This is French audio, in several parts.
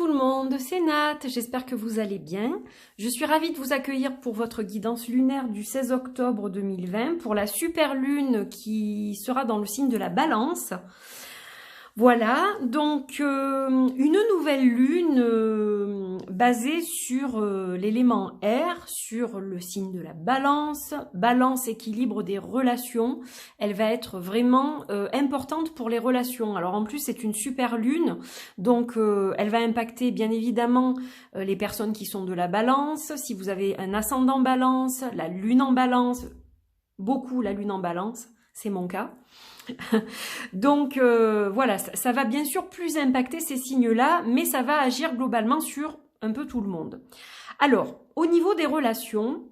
tout le monde, c'est Nat, j'espère que vous allez bien. Je suis ravie de vous accueillir pour votre guidance lunaire du 16 octobre 2020 pour la super lune qui sera dans le signe de la Balance. Voilà, donc une nouvelle lune basée sur l'élément air, sur le signe de la Balance, balance, équilibre des relations. Elle va être vraiment importante pour les relations. Alors en plus c'est une super lune, donc elle va impacter bien évidemment les personnes qui sont de la Balance. Si vous avez un ascendant Balance, la lune en Balance, beaucoup la lune en Balance, c'est mon cas. Donc voilà, ça va bien sûr plus impacter ces signes-là, mais ça va agir globalement sur un peu tout le monde. Alors, au niveau des relations,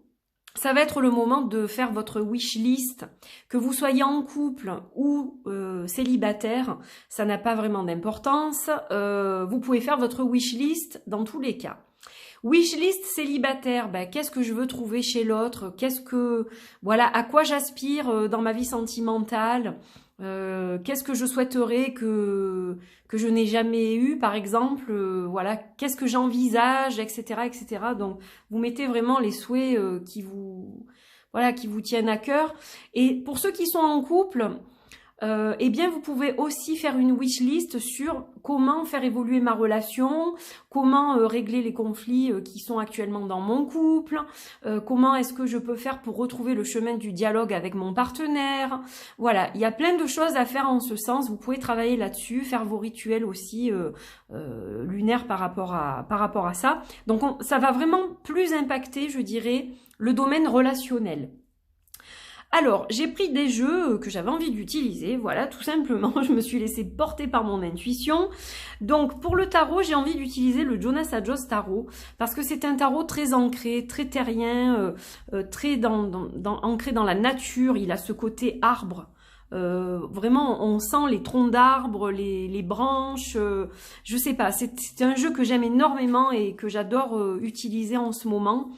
ça va être le moment de faire votre wish list, que vous soyez en couple ou célibataire, ça n'a pas vraiment d'importance. Vous pouvez faire votre wish list dans tous les cas. Wishlist célibataire, ben, qu'est-ce que je veux trouver chez l'autre? Voilà, à quoi j'aspire dans ma vie sentimentale? Qu'est-ce que je souhaiterais que je n'ai jamais eu, par exemple? Voilà, qu'est-ce que j'envisage, etc., etc. Donc, vous mettez vraiment les souhaits qui vous tiennent à cœur. Et pour ceux qui sont en couple, eh bien, vous pouvez aussi faire une wish list sur comment faire évoluer ma relation, comment régler les conflits qui sont actuellement dans mon couple, comment est-ce que je peux faire pour retrouver le chemin du dialogue avec mon partenaire. Voilà, il y a plein de choses à faire en ce sens. Vous pouvez travailler là-dessus, faire vos rituels aussi lunaires par rapport à ça. Donc, ça va vraiment plus impacter, je dirais, le domaine relationnel. Alors, j'ai pris des jeux que j'avais envie d'utiliser, voilà, tout simplement, je me suis laissée porter par mon intuition. Donc, pour le tarot, j'ai envie d'utiliser le Jonas Adjos Tarot, parce que c'est un tarot très ancré, très terrien, très ancré dans la nature, il a ce côté arbre. Vraiment, on sent les troncs d'arbres, les branches, je sais pas, c'est un jeu que j'aime énormément et que j'adore utiliser en ce moment.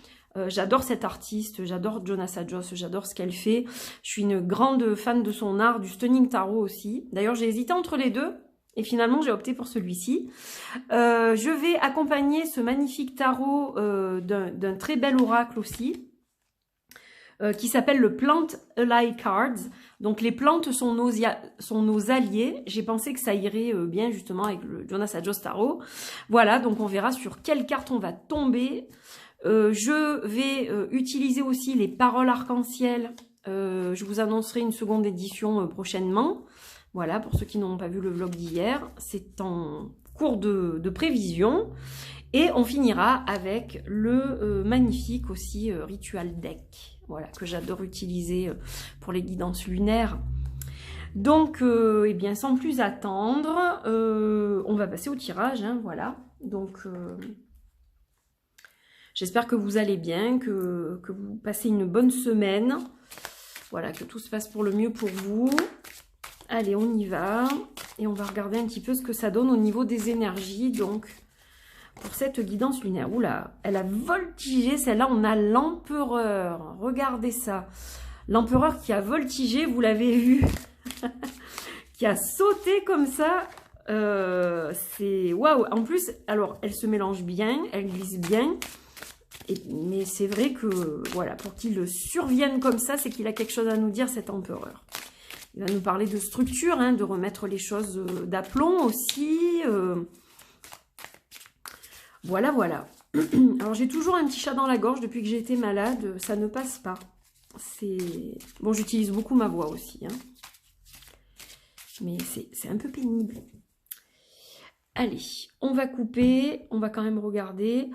J'adore cette artiste, j'adore Jonas Adjos, j'adore ce qu'elle fait. Je suis une grande fan de son art, du Stunning Tarot aussi. D'ailleurs, j'ai hésité entre les deux et finalement, j'ai opté pour celui-ci. Je vais accompagner ce magnifique tarot d'un très bel oracle aussi, qui s'appelle le Plant Ally Cards. Donc, les plantes sont nos alliés. J'ai pensé que ça irait bien justement avec le Jonas Adjos Tarot. Voilà, donc on verra sur quelle carte on va tomber. Je vais utiliser aussi les paroles arc-en-ciel. Je vous annoncerai une seconde édition prochainement. Voilà, pour ceux qui n'ont pas vu le vlog d'hier. C'est en cours de prévision. Et on finira avec le magnifique aussi Ritual Deck. Voilà, que j'adore utiliser pour les guidances lunaires. Donc, eh bien, sans plus attendre, on va passer au tirage. Hein, voilà, donc... J'espère que vous allez bien, que vous passez une bonne semaine. Voilà, que tout se passe pour le mieux pour vous. Allez, on y va. Et on va regarder un petit peu ce que ça donne au niveau des énergies. Donc, pour cette guidance lunaire. Oula, elle a voltigé. Celle-là, on a l'empereur. Regardez ça. L'empereur qui a voltigé, vous l'avez vu. Qui a sauté comme ça. C'est waouh. En plus, alors, elle se mélange bien. Elle glisse bien. Mais c'est vrai que, voilà, pour qu'il survienne comme ça, c'est qu'il a quelque chose à nous dire, cet empereur. Il va nous parler de structure, hein, de remettre les choses d'aplomb aussi. Voilà, voilà. Alors, j'ai toujours un petit chat dans la gorge depuis que j'ai été malade. Ça ne passe pas. Bon, j'utilise beaucoup ma voix aussi. Hein. Mais c'est un peu pénible. Allez, on va couper, on va quand même regarder.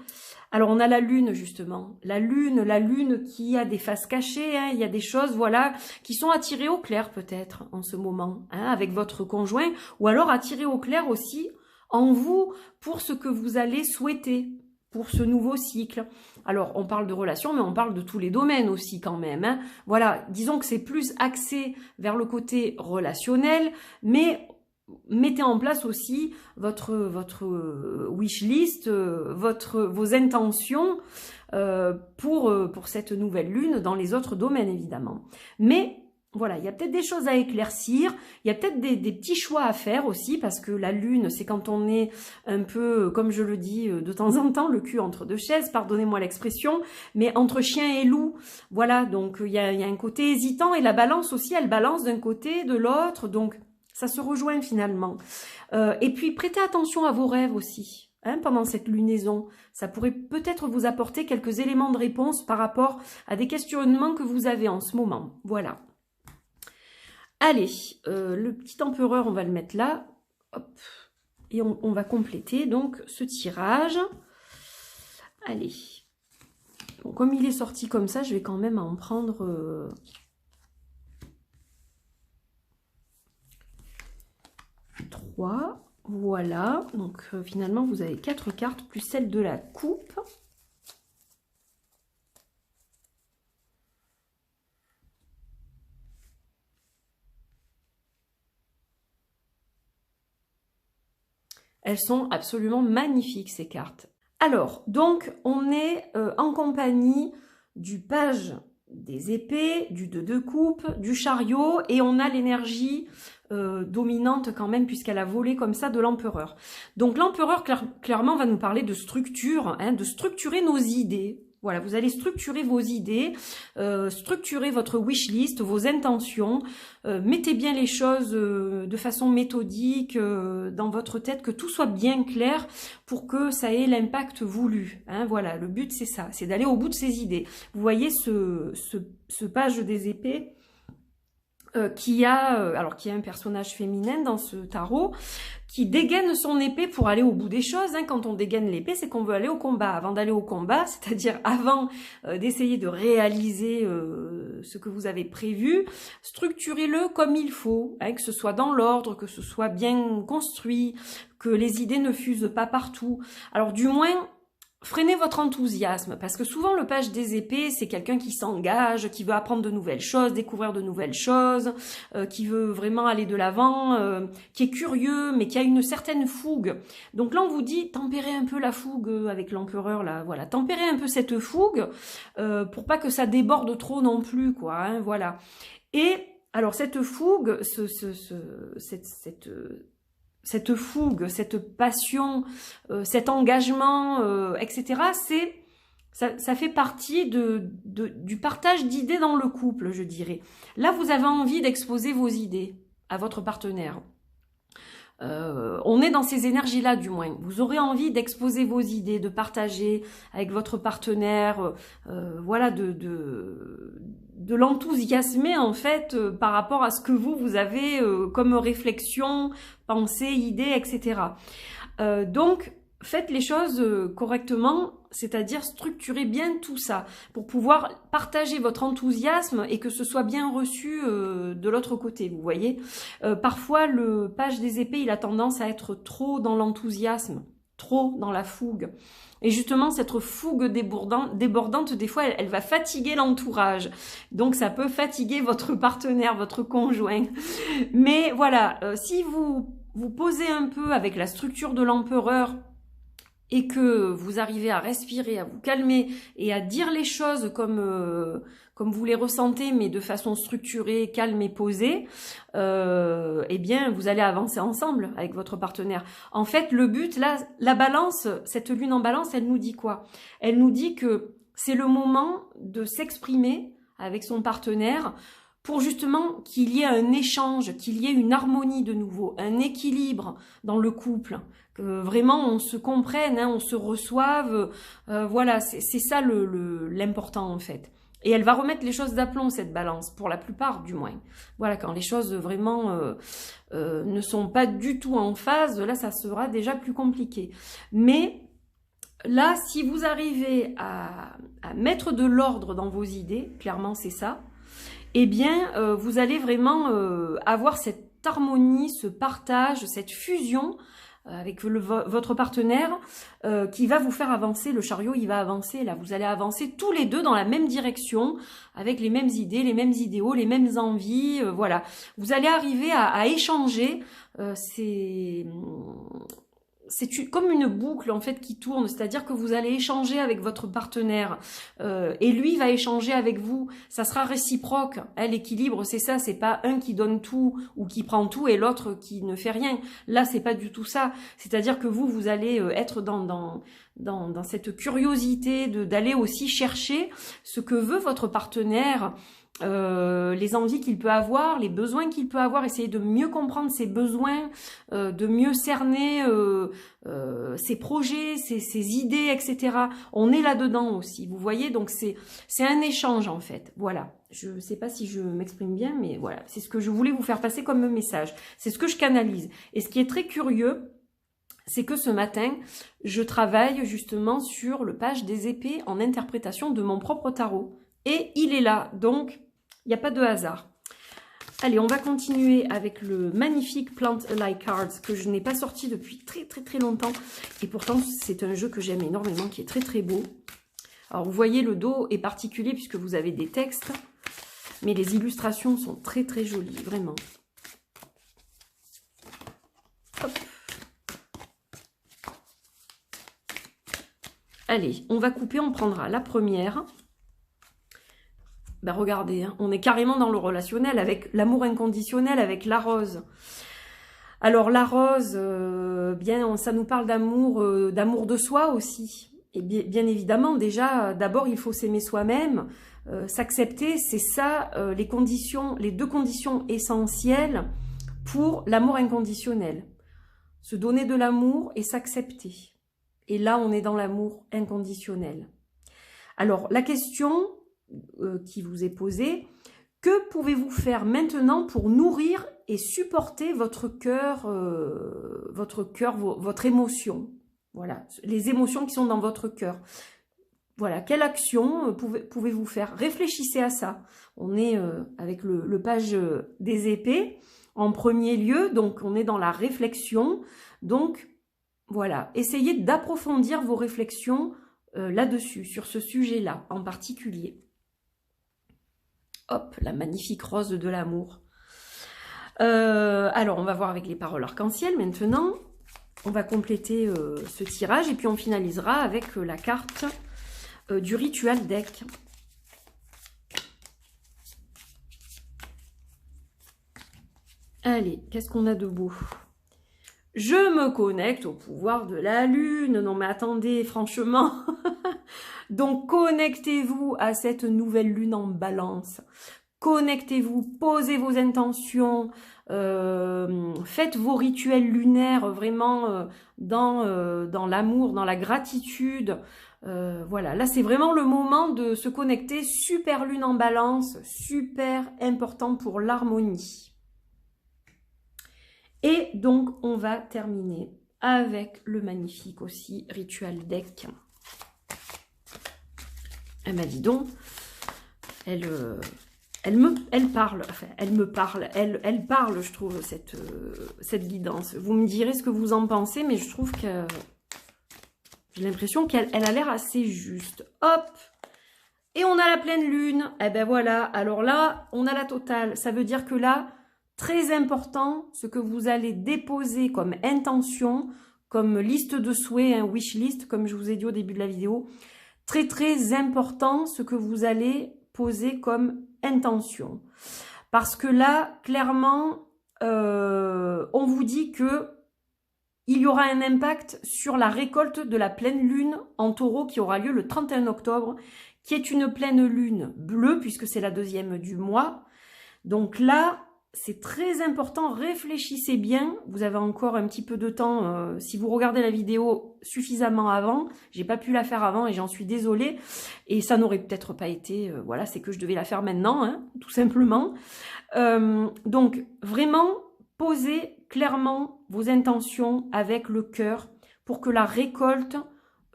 Alors, on a la lune, justement. La lune qui a des faces cachées, hein, il y a des choses, voilà, qui sont attirées au clair, peut-être, en ce moment, hein, avec votre conjoint, ou alors attirées au clair aussi en vous pour ce que vous allez souhaiter pour ce nouveau cycle. Alors, on parle de relations, mais on parle de tous les domaines aussi, quand même. Hein. Voilà, disons que c'est plus axé vers le côté relationnel, mais... mettez en place aussi votre wish list, vos intentions pour cette nouvelle lune dans les autres domaines, évidemment. Mais Voilà, il y a peut-être des choses à éclaircir, il y a peut-être des petits choix à faire aussi, parce que la lune, c'est quand on est un peu, comme je le dis de temps en temps, le cul entre deux chaises, pardonnez-moi l'expression, mais entre chien et loup. Voilà, donc il y a un côté hésitant, et la balance aussi, elle balance d'un côté, de l'autre, donc ça se rejoint finalement. Et puis, prêtez attention à vos rêves aussi. Hein, pendant cette lunaison, ça pourrait peut-être vous apporter quelques éléments de réponse par rapport à des questionnements que vous avez en ce moment. Voilà. Allez, le petit empereur, on va le mettre là. Hop. Et on va compléter donc ce tirage. Allez. Bon, comme il est sorti comme ça, je vais quand même en prendre... 3. Voilà. Donc finalement, vous avez 4 cartes plus celle de la coupe. Elles sont absolument magnifiques, ces cartes. Alors, donc, on est en compagnie du page des épées, du 2 de coupe, du chariot, et on a l'énergie dominante quand même, puisqu'elle a volé comme ça de l'empereur. Donc, l'empereur, clairement, va nous parler de structure, hein, de structurer nos idées. Voilà, vous allez structurer vos idées, structurer votre wish list, vos intentions, mettez bien les choses de façon méthodique dans votre tête, que tout soit bien clair pour que ça ait l'impact voulu. Hein, voilà, le but c'est ça, c'est d'aller au bout de ces idées. Vous voyez ce page des épées qui a un personnage féminin dans ce tarot, qui dégaine son épée pour aller au bout des choses. Hein. Quand on dégaine l'épée, c'est qu'on veut aller au combat. Avant d'aller au combat, c'est-à-dire avant d'essayer de réaliser ce que vous avez prévu, structurez-le comme il faut, hein, que ce soit dans l'ordre, que ce soit bien construit, que les idées ne fusent pas partout. Alors du moins... freinez votre enthousiasme, parce que souvent le page des épées, c'est quelqu'un qui s'engage, qui veut apprendre de nouvelles choses, découvrir de nouvelles choses, qui veut vraiment aller de l'avant, qui est curieux, mais qui a une certaine fougue. Donc là, on vous dit, tempérez un peu la fougue avec l'empereur, là, voilà, tempérez un peu cette fougue, pour pas que ça déborde trop non plus, quoi, hein, voilà. Et, alors, cette fougue, cette fougue, cette passion, cet engagement, etc., ça fait partie du partage d'idées dans le couple, je dirais. Là, vous avez envie d'exposer vos idées à votre partenaire. On est dans ces énergies-là, du moins. Vous aurez envie d'exposer vos idées, de partager avec votre partenaire, voilà, de l'enthousiasmer, en fait, par rapport à ce que vous avez comme réflexion, pensée, idée, etc. Donc, faites les choses correctement, c'est-à-dire structurez bien tout ça pour pouvoir partager votre enthousiasme et que ce soit bien reçu de l'autre côté, vous voyez. Parfois, le page des épées, il a tendance à être trop dans l'enthousiasme, trop dans la fougue. Et justement, cette fougue débordante, des fois, elle va fatiguer l'entourage. Donc, ça peut fatiguer votre partenaire, votre conjoint. Mais voilà, si vous posez un peu avec la structure de l'empereur, et que vous arrivez à respirer, à vous calmer et à dire les choses comme vous les ressentez, mais de façon structurée, calme et posée, eh bien, vous allez avancer ensemble avec votre partenaire. En fait, le but, là, la balance, cette lune en balance, elle nous dit quoi? Elle nous dit que c'est le moment de s'exprimer avec son partenaire pour justement qu'il y ait un échange, qu'il y ait une harmonie de nouveau, un équilibre dans le couple, que vraiment on se comprenne, hein, on se reçoive, voilà, c'est ça l'important en fait. Et elle va remettre les choses d'aplomb, cette balance, pour la plupart du moins. Voilà, quand les choses vraiment ne sont pas du tout en phase, là ça sera déjà plus compliqué. Mais là, si vous arrivez à mettre de l'ordre dans vos idées, clairement c'est ça, eh bien, vous allez vraiment avoir cette harmonie, ce partage, cette fusion avec votre partenaire qui va vous faire avancer. Le chariot, il va avancer. Là, vous allez avancer tous les deux dans la même direction, avec les mêmes idées, les mêmes idéaux, les mêmes envies. Voilà, vous allez arriver à échanger comme une boucle en fait qui tourne, c'est-à-dire que vous allez échanger avec votre partenaire et lui va échanger avec vous. Ça sera réciproque. Hein, l'équilibre, c'est ça, c'est pas un qui donne tout ou qui prend tout et l'autre qui ne fait rien. Là, c'est pas du tout ça. C'est-à-dire que vous allez être dans cette curiosité d'aller aussi chercher ce que veut votre partenaire. Les envies qu'il peut avoir, les besoins qu'il peut avoir, essayer de mieux comprendre ses besoins, de mieux cerner ses projets, ses idées, etc. On est là-dedans aussi, vous voyez, donc c'est un échange en fait, voilà. Je ne sais pas si je m'exprime bien, mais voilà, c'est ce que je voulais vous faire passer comme message, c'est ce que je canalise. Et ce qui est très curieux, c'est que ce matin, je travaille justement sur le page des épées en interprétation de mon propre tarot. Et il est là, donc il n'y a pas de hasard. Allez, on va continuer avec le magnifique Plant Alive Cards que je n'ai pas sorti depuis très très très longtemps. Et pourtant, c'est un jeu que j'aime énormément, qui est très très beau. Alors, vous voyez, le dos est particulier puisque vous avez des textes. Mais les illustrations sont très très jolies, vraiment. Hop. Allez, on va couper, on prendra la première. Ben regardez, hein, on est carrément dans le relationnel, avec l'amour inconditionnel, avec la rose. Alors la rose, bien, ça nous parle d'amour de soi aussi. Et bien évidemment, déjà, d'abord, il faut s'aimer soi-même, s'accepter, c'est ça les deux conditions essentielles pour l'amour inconditionnel. Se donner de l'amour et s'accepter. Et là, on est dans l'amour inconditionnel. Alors, la question qui vous est posée, que pouvez-vous faire maintenant pour nourrir et supporter votre cœur, votre émotion? Voilà, les émotions qui sont dans votre cœur. Voilà, quelle action pouvez-vous faire? Réfléchissez à ça. On est avec le page des épées en premier lieu, donc on est dans la réflexion. Donc, voilà, essayez d'approfondir vos réflexions là-dessus, sur ce sujet-là en particulier. Hop, la magnifique rose de l'amour. Alors, on va voir avec les paroles arc-en-ciel maintenant. On va compléter ce tirage et puis on finalisera avec la carte du ritual deck. Allez, qu'est-ce qu'on a de beau? Je me connecte au pouvoir de la lune. Non mais attendez, franchement. Donc connectez-vous à cette nouvelle lune en balance. Connectez-vous, posez vos intentions, faites vos rituels lunaires vraiment dans l'amour, dans la gratitude. Voilà, là c'est vraiment le moment de se connecter. Super lune en balance, super important pour l'harmonie. Et donc, on va terminer avec le magnifique aussi ritual deck. Elle m'a dit donc, elle parle, enfin, elle parle, je trouve, cette guidance. Vous me direz ce que vous en pensez, mais je trouve que j'ai l'impression qu'elle a l'air assez juste. Hop! Et on a la pleine lune. Eh ben voilà, alors là, on a la totale. Ça veut dire que là, très important, ce que vous allez déposer comme intention, comme liste de souhaits, un wish list, comme je vous ai dit au début de la vidéo. Très, très important, ce que vous allez poser comme intention. Parce que là, clairement, on vous dit que il y aura un impact sur la récolte de la pleine lune en taureau qui aura lieu le 31 octobre, qui est une pleine lune bleue, puisque c'est la deuxième du mois. Donc là, c'est très important, réfléchissez bien, vous avez encore un petit peu de temps, si vous regardez la vidéo suffisamment avant, j'ai pas pu la faire avant et j'en suis désolée, et ça n'aurait peut-être pas été, voilà, c'est que je devais la faire maintenant, hein, tout simplement. Donc, vraiment, posez clairement vos intentions avec le cœur pour que la récolte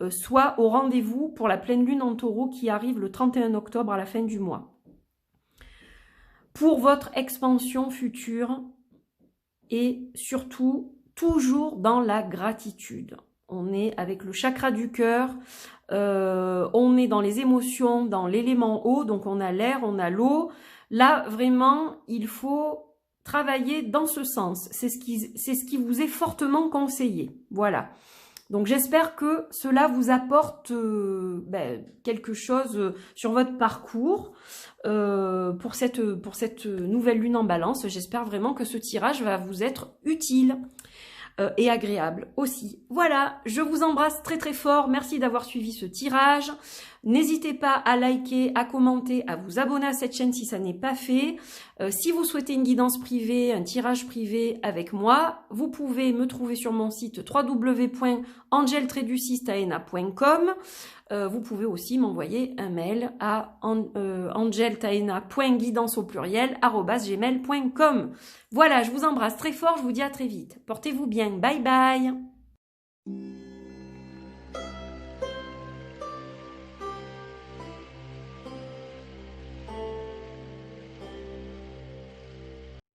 soit au rendez-vous pour la pleine lune en taureau qui arrive le 31 octobre à la fin du mois. Pour votre expansion future et surtout toujours dans la gratitude. On est avec le chakra du cœur, on est dans les émotions, dans l'élément eau, donc on a l'air, on a l'eau. Là, vraiment, il faut travailler dans ce sens. C'est ce qui vous est fortement conseillé. Voilà. Donc j'espère que cela vous apporte quelque chose sur votre parcours pour cette nouvelle lune en balance. J'espère vraiment que ce tirage va vous être utile et agréable aussi. Voilà, je vous embrasse très très fort. Merci d'avoir suivi ce tirage. N'hésitez pas à liker, à commenter, à vous abonner à cette chaîne si ça n'est pas fait. Si vous souhaitez une guidance privée, un tirage privé avec moi, vous pouvez me trouver sur mon site www.angel-taena.com. Vous pouvez aussi m'envoyer un mail à angeltaena.guidance au pluriel @gmail.com. Voilà, je vous embrasse très fort, je vous dis à très vite. Portez-vous bien, bye bye.